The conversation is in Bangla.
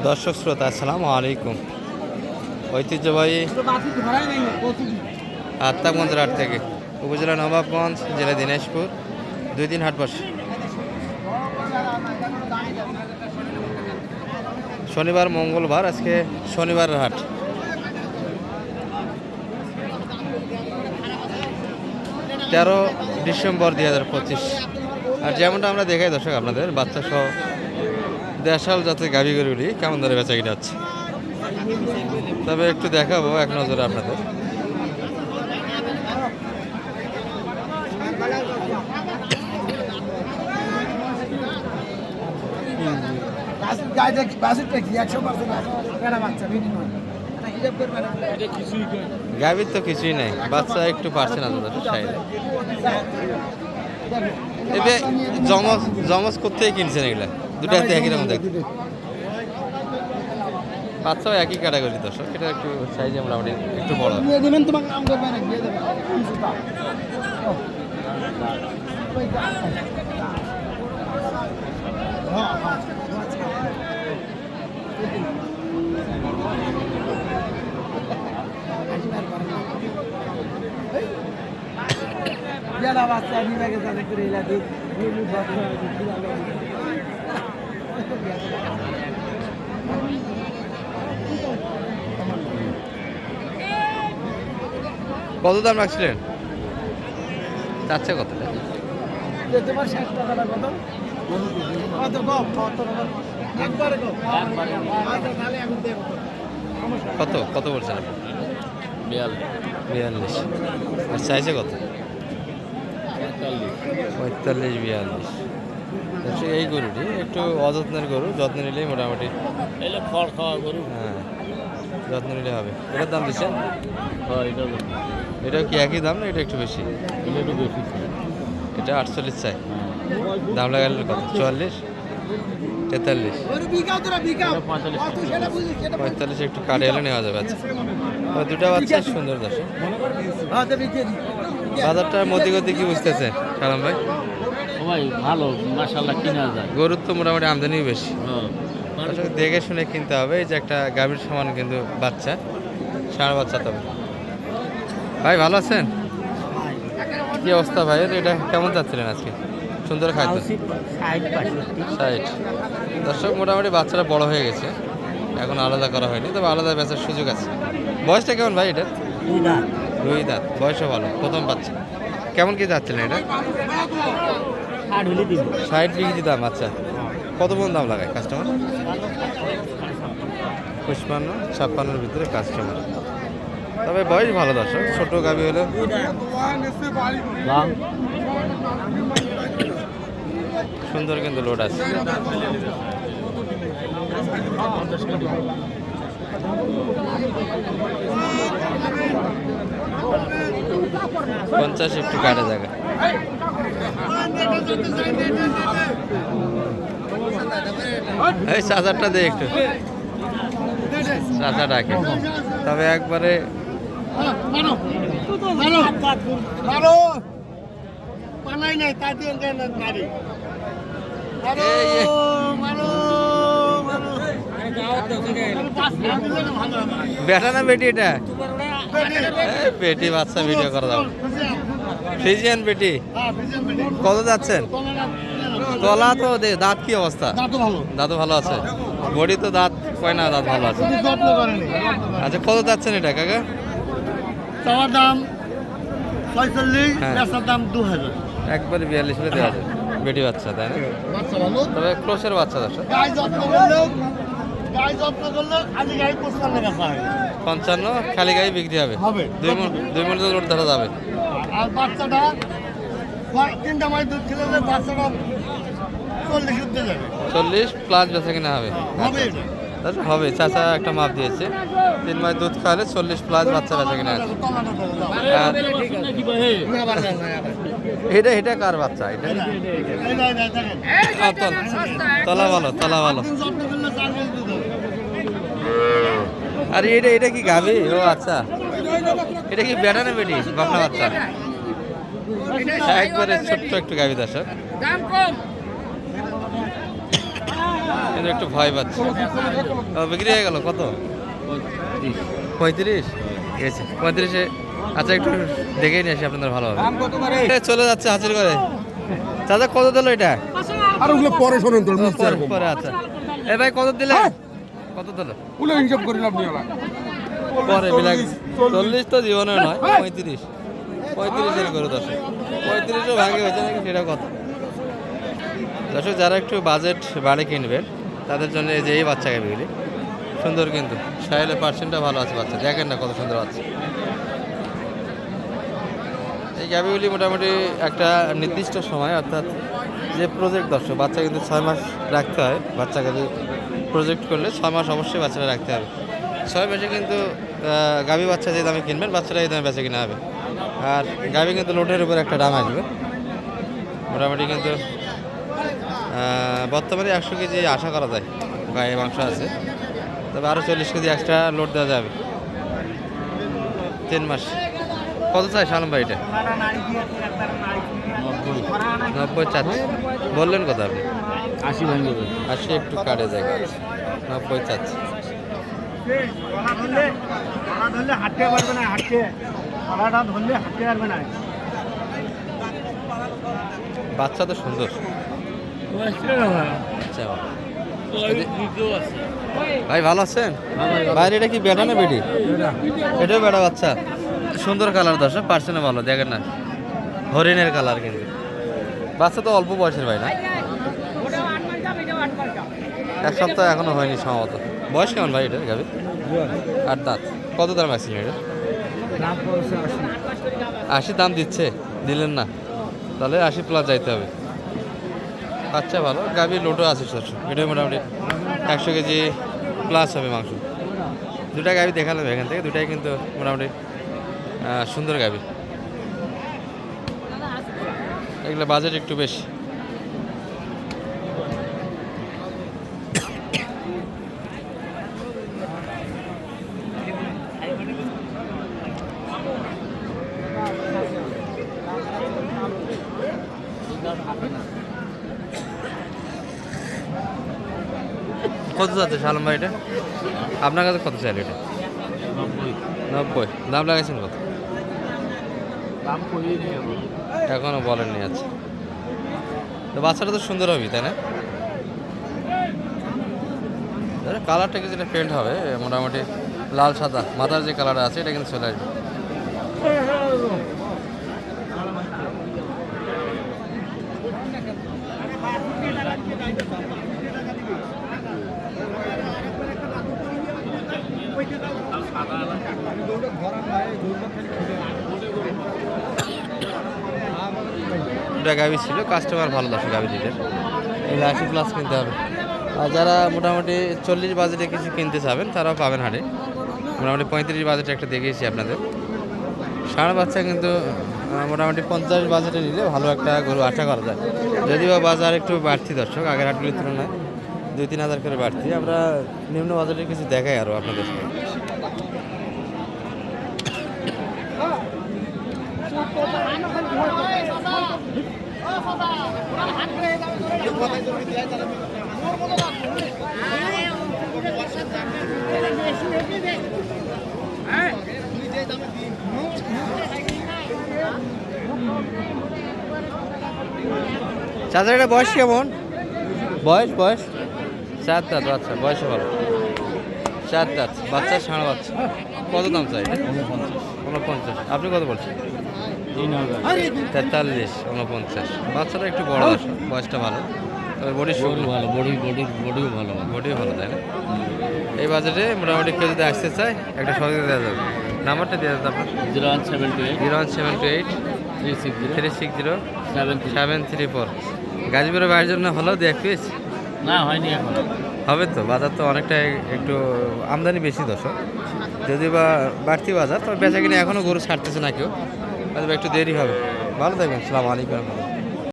দর্শক শ্রোতা আসসালামু আলাইকুম। ঐতিহ্যবাহী আত্মাগঞ্জ হাট থেকে উপজেলা নবাবগঞ্জ, জেলা দিনাজপুর, 2 দিন হাট বসে। শনিবার মঙ্গলবার, আজকে শনিবারের হাট। তেরো ডিসেম্বর 2025। আর যেমনটা আমরা দেখাই দর্শক আপনাদের, বাচ্চা সহ দেশাল জাতের গাভী গরুগুলি কেমন ধরে বেচা কিনা হচ্ছে, তবে একটু দেখাবো এক নজরে আপনাদের। গাভীর তো কিছুই নাই, বাচ্চা একটু পারছে না তো সাইডে। এবে জমজ জমজ করতেই কিনছেন এগুলা, দুটো হাতে একই রকম দেখতে। বাচ্চাও একই ক্যাটাগরি দর্শক, এটা একটু সাইজে মোটামুটি একটু বড়। কত দাম রাখছিলেন? চাচ্ছে কত? কত কত বলছেন আপনি? 42। আর চাইছে কত? 45 42। এই গরুটি একটু অযত্নের গরু, যত্ন নিলেই মোটামুটি খড় খাওয়া গরু। হ্যাঁ, যত্ন নিলে হবে। এটার দাম দিচ্ছেন? এটাও কি একই দাম না এটা একটু বেশি? একটু বেশি। এটা 48 চাই। দাম লাগালে কত? 44 43 45 একটু কাটে এলে নেওয়া যাবে। আচ্ছা, দুটা বাচ্চা সুন্দর দর্শক। বাজারটার মধ্যে গতি কি বুঝতেছেন সালাম ভাই? ভাই ভালো, মাশাআল্লাহ কিনা যায়। গরুর তো মোটামুটি আমদানিও বেশি, দেখে শুনে কিনতে হবে। এই যে একটা গাভীর সমান কিন্তু বাচ্চা, ষাঁড় বাচ্চা। তবে ভাই ভালো আছেন? কি অবস্থা ভাই? এটা কেমন যাচ্ছিলেন আজকে? সুন্দর খাদ্য 60। দর্শক মোটামুটি বাচ্চারা বড় হয়ে গেছে, এখন আলাদা করা হয়নি, তবে আলাদা বেচার সুযোগ আছে। বয়সটা কেমন ভাই এটা? 2 দাঁত। বয়সও ভালো, প্রথম বাচ্চা। কেমন কি যাচ্ছিলেন এটা? 60 বিক্রি দাম। আচ্ছা, কত পর্যন্ত দাম লাগায় কাস্টমার? 55-56 ভিতরে কাস্টমার। তবে বয়স ভালো দর্শক, ছোট গাভী হলে সুন্দর কিন্তু লোড আছে। 50 একটু কাটা জায়গা। এই 7000টা দে একটু, 7000 ডাকে। তবে একবারে বেটা না বেটি? এটা বেটি বাচ্চা, ভিডিও করা যাবে। ফ্রিজিয়ান বেটি। কত যাচ্ছেন? তলা তো দাঁত কি অবস্থা? দাঁতও ভালো আছে, বডি তো দাঁত কয় না, দাঁত ভালো আছে। আচ্ছা, কত যাচ্ছেন এটা কাকা? চাওয়ার দাম 45, বেচার দাম 2000। একবারে 42 হলে দেওয়া যাবে। বেটি বাচ্চা, তাই না? তবে ক্রোশের বাচ্চা দর্শক। 55 খালি গায়ে বিক্রি হবে। 2 মণ লোড ধরা যাবে। আর বাচ্চাটা 3টা মাস দুধ খেলে বাচ্চাটা 40 উঠতে যাবে। 40 প্লাস বেচা কিনা হবে। হবে। চাচা একটা মাপ দিয়েছে, 3 মাস দুধ খাওয়ালে 40 প্লাস বাচ্চা বেচা কিনা আছে। এটা কার বাচ্চা? এটা তলা ভালো, তলা ভালো। আর এটা কি গাভী? ও আচ্ছা, এটা কি বেটা না বেটি? বকনা বাচ্চা, একবারে ছোট্ট একটু গাভী দর্শক। কিন্তু একটু ভয় পাচ্ছে। বিক্রি হয়ে গেল কত? 35 গেছে 35-এ। আচ্ছা একটু দেখেই নিয়ে আসি আপনাদের ভালো হবে। চলে যাচ্ছে হাজির করে। চাচা কত দিল এটা? আর ওগুলো পরে শোনেন তো পরে আচ্ছা। এ ভাই কত দিলে? কত দিল? ওগুলো হিসাব করেন আপনি ওরা পরে বিলাক 40 তো জীবনে নয়, 35 এর করে 35ও ভাগে হয়েছে নাকি সেটা কথা। দর্শক যারা একটু বাজেট বাড়ে কিনবেন তাদের জন্য এই যে এই বাচ্চা গাভিগুলি সুন্দর, কিন্তু সাইলের পার্সেন্টটা ভালো আছে বাচ্চা, দেখেন না কত সুন্দর বাচ্চা। এই গাভিগুলি মোটামুটি একটা নির্দিষ্ট সময়, অর্থাৎ যে প্রজেক্ট দর্শক বাচ্চা কিন্তু 6 মাস রাখতে হয়। বাচ্চা গাভি প্রজেক্ট করলে 6 মাস অবশ্যই বাচ্চাটা রাখতে হবে। 6 মাসে কিন্তু গাভি বাচ্চা যে দামে কিনবেন বাচ্চাটা এই দামে বেচা কিনা হবে। আর গাভি কিন্তু লোডের উপর একটা দাম আসবে মোটামুটি, কিন্তু বর্তমানে 100 কেজি আশা করা যায় গায়ে মাংস আছে, তবে আরও 40 কেজি এক্সট্রা লোড দেওয়া যাবে 3 মাস। কত চাই সালাম ভাই এটা? 90 চাচ্ছি। বললেন কত আপনি? 80 ভাঙবে 80 একটু কাটে যায়, 90 চাচ্ছি। ধরলে হাঁটতে পারবে না, ধরলে হাঁটতে পারবে না। বাচ্চা তো সুন্দর। আচ্ছা ভাই ভালো আছেন? বাইরে এটা কি বেটা না বেটি? এটাও বেটা বাচ্চা, সুন্দর কালার দর্শক, পার্সেন্টও ভালো, দেখেন না হরিণের কালার। কিন্তু বাচ্চা তো অল্প বয়সের ভাই না, 1 সপ্তাহ এখনো হয়নি সম্ভবত। বয়স কেমন ভাই এটা গাভি? 8 দাঁত। কত দাম আছে এটা? 80 দাম দিচ্ছে, দিলেন না? তাহলে 80 প্লাস যাইতে হবে। আচ্ছা ভালো গাভি, লোটো আছে দর্শক, এটাই মোটামুটি 100 কেজি প্লাস হবে মাংস। দুটা গাভি দেখালাম এখান থেকে, দুটাই কিন্তু মোটামুটি সুন্দর গাভি। এগুলো বাজেট একটু বেশি। কত যাচ্ছে সালাম ভাই এটা? আপনার কাছে কত চাইল এটা? 90 দাম লাগাইছেন কত? এখনো বলেননি। আচ্ছা তো বাচ্চাটা তো সুন্দর হবে তাই না? কালারটা কিছু পেন্ট হবে মোটামুটি লাল সাদা, মাথার যে কালারটা আছে এটা কিন্তু চলে আসবে। দুটা গাভি ছিল, কাস্টমার ভালো দর্শক গাভি দিতে, এই 80 প্লাস কিনতে হবে। আর যারা মোটামুটি 40 বাজেটে কিছু কিনতে চাবেন তারাও পাবেন হাটে। মোটামুটি 35 বাজেটে একটা দেখিয়েছি আপনাদের। ষাঁড় বাচ্চা কিন্তু মোটামুটি 50 বাজেটে নিলে ভালো একটা গরু আশা করা যায়। যদিও বাজার একটু বাড়তি দর্শক, আগের হাটগুলির তুলনায় 2-3 হাজার করে বাড়তি। আমরা নিম্ন বাজেটের কিছু দেখাই আরও আপনাদের। চাচার এটা বয়স কেমন? বয়স 4 দাঁত। আচ্ছা বয়সে ভালো, 4 দাঁত বাচ্চা, ষাঁড় বাচ্চা। কত দাম চাই? 49। আপনি কত বলছেন? 43, 49। বাচ্চাটা একটু বড় আছে, বয়সটা ভালো, তবে বডি ভালো, বডিও ভালো তাই না? এই বাজেটে মোটামুটি কেউ যদি আসতে চায় একটা সহযোগিতা দেওয়া যাবে। নাম্বারটা দেওয়া যাবে আপনার? 01728 360 734। গাজীপুরের বাইরের জন্য হলো 2-1 পিস? না হয়নি এখন, হবে তো, বাজার তো অনেকটাই একটু আমদানি বেশি দর্শক, যদি বা বাড়তি বাজার, তবে বেচা কিনে এখনও গরু ছাড়তেছে না কেউ, হয়তো একটু দেরি হবে। ভালো থাকবেন, আসসালামু আলাইকুম।